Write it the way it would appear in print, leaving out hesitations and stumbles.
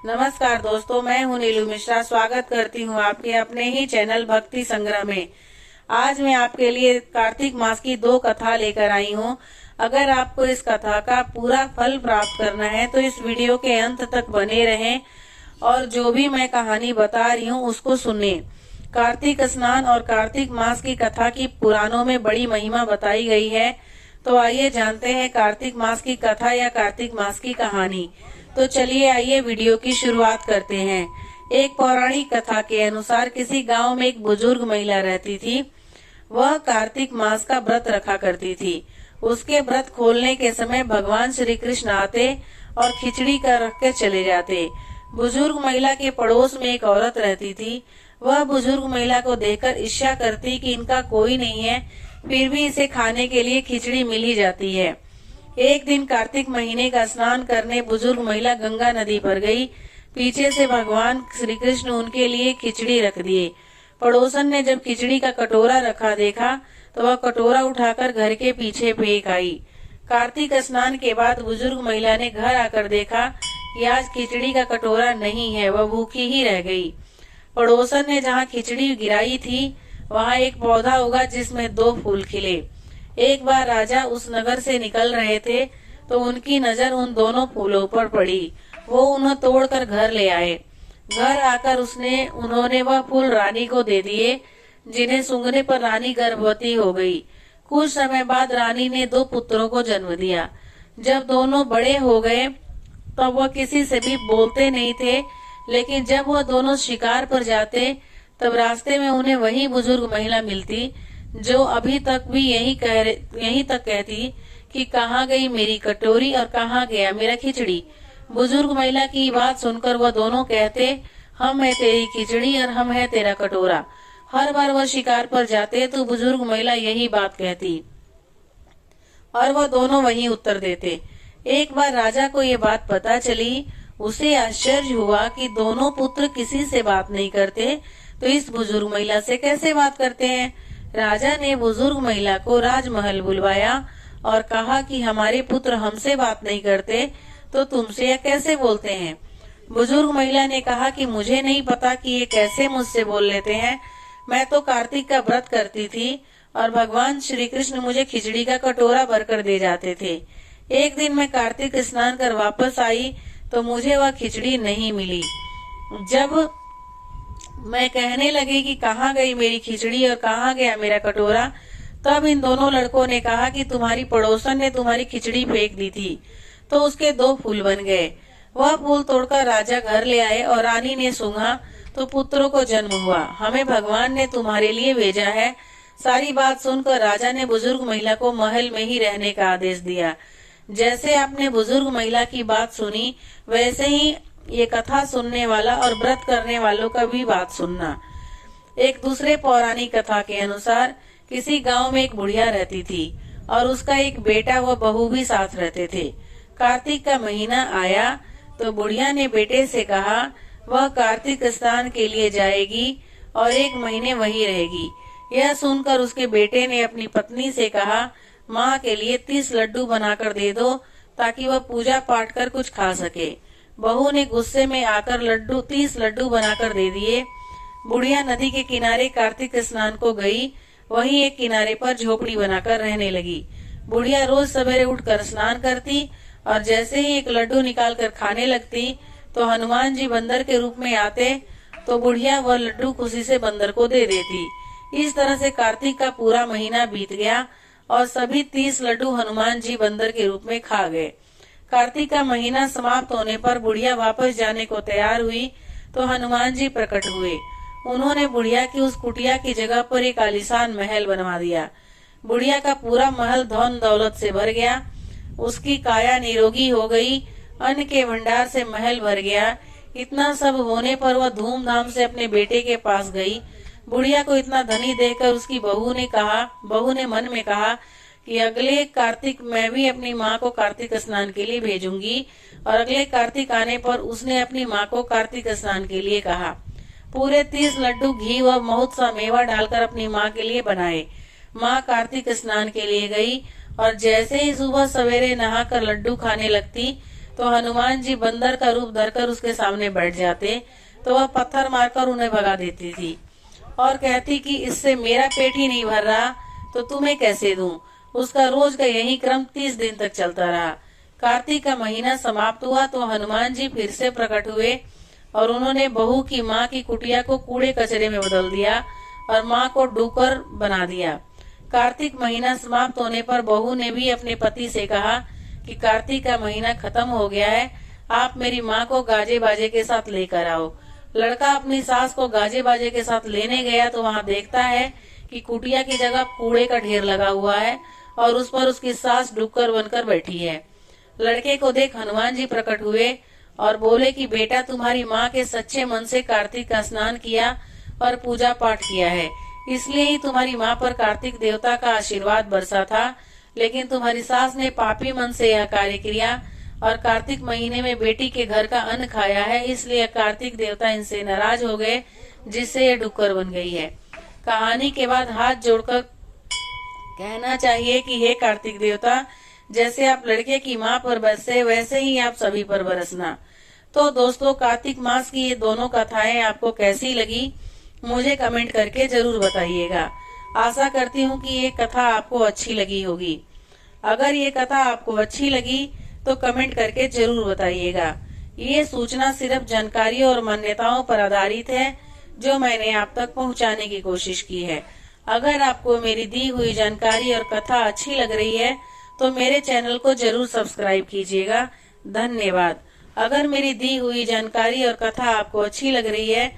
नमस्कार दोस्तों, मैं हूं नीलू मिश्रा। स्वागत करती हूं आपके अपने ही चैनल भक्ति संग्रह में। आज मैं आपके लिए कार्तिक मास की 2 कथा लेकर आई हूं। अगर आपको इस कथा का पूरा फल प्राप्त करना है तो इस वीडियो के अंत तक बने रहें और जो भी मैं कहानी बता रही हूं उसको सुने। कार्तिक स्नान और कार्तिक मास की कथा की पुराणों में बड़ी महिमा बताई गई है। तो आइए जानते हैं कार्तिक मास की कथा या कार्तिक मास की कहानी। तो चलिए आइए वीडियो की शुरुआत करते हैं। एक पौराणिक कथा के अनुसार किसी गांव में एक बुजुर्ग महिला रहती थी। वह कार्तिक मास का व्रत रखा करती थी। उसके व्रत खोलने के समय भगवान श्री कृष्ण आते और खिचड़ी का रख के चले जाते। बुजुर्ग महिला के पड़ोस में एक औरत रहती थी। वह बुजुर्ग महिला को देखकर ईर्ष्या करती कि इनका कोई नहीं है, फिर भी इसे खाने के लिए खिचड़ी मिल ही जाती है। एक दिन कार्तिक महीने का स्नान करने बुजुर्ग महिला गंगा नदी पर गई। पीछे से भगवान श्री कृष्ण उनके लिए खिचड़ी रख दिए। पड़ोसन ने जब खिचड़ी का कटोरा रखा देखा तो वह कटोरा उठाकर घर के पीछे फेंक आई। कार्तिक स्नान के बाद बुजुर्ग महिला ने घर आकर देखा कि आज खिचड़ी का कटोरा नहीं है, वह भूखी ही रह गई। पड़ोसन ने जहाँ खिचड़ी गिराई थी वहाँ एक पौधा उगा जिसमें 2 फूल खिले। एक बार राजा उस नगर से निकल रहे थे तो उनकी नजर उन दोनों फूलों पर पड़ी। वो उन्हें तोड़कर घर ले आए। घर आकर उन्होंने वह फूल रानी को दे दिए, जिन्हें सूंघने पर रानी गर्भवती हो गई। कुछ समय बाद रानी ने 2 पुत्रों को जन्म दिया। जब दोनों बड़े हो गए तब वह किसी से भी बोलते नहीं थे, लेकिन जब वह दोनों शिकार पर जाते तब रास्ते में उन्हें वही बुजुर्ग महिला मिलती जो अभी तक भी यही तक कहती कि कहाँ गई मेरी कटोरी और कहाँ गया मेरा खिचड़ी। बुजुर्ग महिला की बात सुनकर वह दोनों कहते, हम है तेरी खिचड़ी और हम है तेरा कटोरा। हर बार वह शिकार पर जाते तो बुजुर्ग महिला यही बात कहती और वह दोनों वही उत्तर देते। एक बार राजा को ये बात पता चली। उसे आश्चर्य हुआ कि दोनों पुत्र किसी से बात नहीं करते तो इस बुजुर्ग महिला से कैसे बात करते हैं। राजा ने बुजुर्ग महिला को राजमहल बुलवाया और कहा कि हमारे पुत्र हमसे बात नहीं करते तो तुमसे यह कैसे बोलते हैं। बुजुर्ग महिला ने कहा कि मुझे नहीं पता कि ये कैसे मुझसे बोल लेते हैं। मैं तो कार्तिक का व्रत करती थी और भगवान श्री कृष्ण मुझे खिचड़ी का कटोरा भरकर दे जाते थे। एक दिन मैं कार्तिक स्नान कर वापस आई तो मुझे वह खिचड़ी नहीं मिली। जब मैं कहने लगी कि कहाँ गई मेरी खिचड़ी और कहाँ गया मेरा कटोरा, तब इन दोनों लड़कों ने कहा कि तुम्हारी पड़ोसन ने तुम्हारी खिचड़ी फेंक दी थी तो उसके 2 फूल बन गए। वह फूल तोड़कर राजा घर ले आए और रानी ने सूंघा तो पुत्रों को जन्म हुआ। हमें भगवान ने तुम्हारे लिए भेजा है। सारी बात सुनकर राजा ने बुजुर्ग महिला को महल में ही रहने का आदेश दिया। जैसे आपने बुजुर्ग महिला की बात सुनी वैसे ही ये कथा सुनने वाला और व्रत करने वालों का भी बात सुनना। एक दूसरे पौराणिक कथा के अनुसार किसी गांव में एक बुढ़िया रहती थी और उसका एक बेटा व बहू भी साथ रहते थे। कार्तिक का महीना आया तो बुढ़िया ने बेटे से कहा वह कार्तिक स्नान के लिए जाएगी और 1 महीने वहीं रहेगी। यह सुनकर उसके बेटे ने अपनी पत्नी से कहा, माँ के लिए 30 लड्डू बनाकर दे दो ताकि वह पूजा पाठ कर कुछ खा सके। बहू ने गुस्से में आकर 30 लड्डू बनाकर दे दिए। बुढ़िया नदी के किनारे कार्तिक स्नान को गई। वहीं एक किनारे पर झोपड़ी बनाकर रहने लगी। बुढ़िया रोज सवेरे उठकर स्नान करती और जैसे ही एक लड्डू निकालकर खाने लगती तो हनुमान जी बंदर के रूप में आते तो बुढ़िया वह लड्डू खुशी से बंदर को दे देती। इस तरह से कार्तिक का पूरा महीना बीत गया और सभी 30 लड्डू हनुमान जी बंदर के रूप में खा गए। कार्तिक का महीना समाप्त होने पर बुढ़िया वापस जाने को तैयार हुई तो हनुमान जी प्रकट हुए। उन्होंने बुढ़िया की उस कुटिया की जगह पर एक आलीशान महल बनवा दिया। बुढ़िया का पूरा महल धन दौलत से भर गया। उसकी काया निरोगी हो गई। अन्न के भंडार से महल भर गया। इतना सब होने पर वह धूमधाम से अपने बेटे के पास गई। बुढ़िया को इतना धनी देखकर उसकी बहू ने मन में कहा कि अगले कार्तिक मैं भी अपनी माँ को कार्तिक स्नान के लिए भेजूंगी। और अगले कार्तिक आने पर उसने अपनी माँ को कार्तिक स्नान के लिए कहा। पूरे 30 लड्डू घी व बहुत सा मेवा डालकर अपनी माँ के लिए बनाए। माँ कार्तिक स्नान के लिए गई और जैसे ही सुबह सवेरे नहाकर लड्डू खाने लगती तो हनुमान जी बंदर का रूप धरकर उसके सामने बैठ जाते तो वह पत्थर मारकर उन्हें भगा देती थी और कहती कि इससे मेरा पेट ही नहीं भर रहा तो तुम्हें कैसे दूं। उसका रोज का यही क्रम 30 दिन तक चलता रहा। कार्तिक का महीना समाप्त हुआ तो हनुमान जी फिर से प्रकट हुए और उन्होंने बहू की माँ की कुटिया को कूड़े कचरे में बदल दिया और माँ को डूकर बना दिया। कार्तिक महीना समाप्त होने पर बहू ने भी अपने पति से कहा कि कार्तिक का महीना खत्म हो गया है, आप मेरी माँ को गाजे बाजे के साथ लेकर आओ। लड़का अपनी सास को गाजे बाजे के साथ लेने गया तो वहाँ देखता है कि कुटिया की जगह कूड़े का ढेर लगा हुआ है और उस पर उसकी सास डुक्कर बनकर बैठी है। लड़के को देख हनुमान जी प्रकट हुए और बोले कि बेटा, तुम्हारी माँ के सच्चे मन से कार्तिक का स्नान किया और पूजा पाठ किया है, इसलिए ही तुम्हारी माँ पर कार्तिक देवता का आशीर्वाद बरसा था। लेकिन तुम्हारी सास ने पापी मन से यह कार्य किया और कार्तिक महीने में बेटी के घर का अन्न खाया है, इसलिए कार्तिक देवता इनसे नाराज हो गए, जिससे ये डुक्कर बन गई है। कहानी के बाद हाथ जोड़कर कहना चाहिए कि हे कार्तिक देवता, जैसे आप लड़के की माँ पर बरसे वैसे ही आप सभी पर बरसना। तो दोस्तों, कार्तिक मास की ये दोनों कथाएं आपको कैसी लगी मुझे कमेंट करके जरूर बताइएगा। आशा करती हूँ कि ये कथा आपको अच्छी लगी होगी। अगर ये कथा आपको अच्छी लगी तो कमेंट करके जरूर बताइएगा। ये सूचना सिर्फ जानकारी और मान्यताओं पर आधारित है जो मैंने आप तक पहुंचाने की कोशिश की है। अगर आपको मेरी दी हुई जानकारी और कथा अच्छी लग रही है तो मेरे चैनल को जरूर सब्सक्राइब कीजिएगा। धन्यवाद। अगर मेरी दी हुई जानकारी और कथा आपको अच्छी लग रही है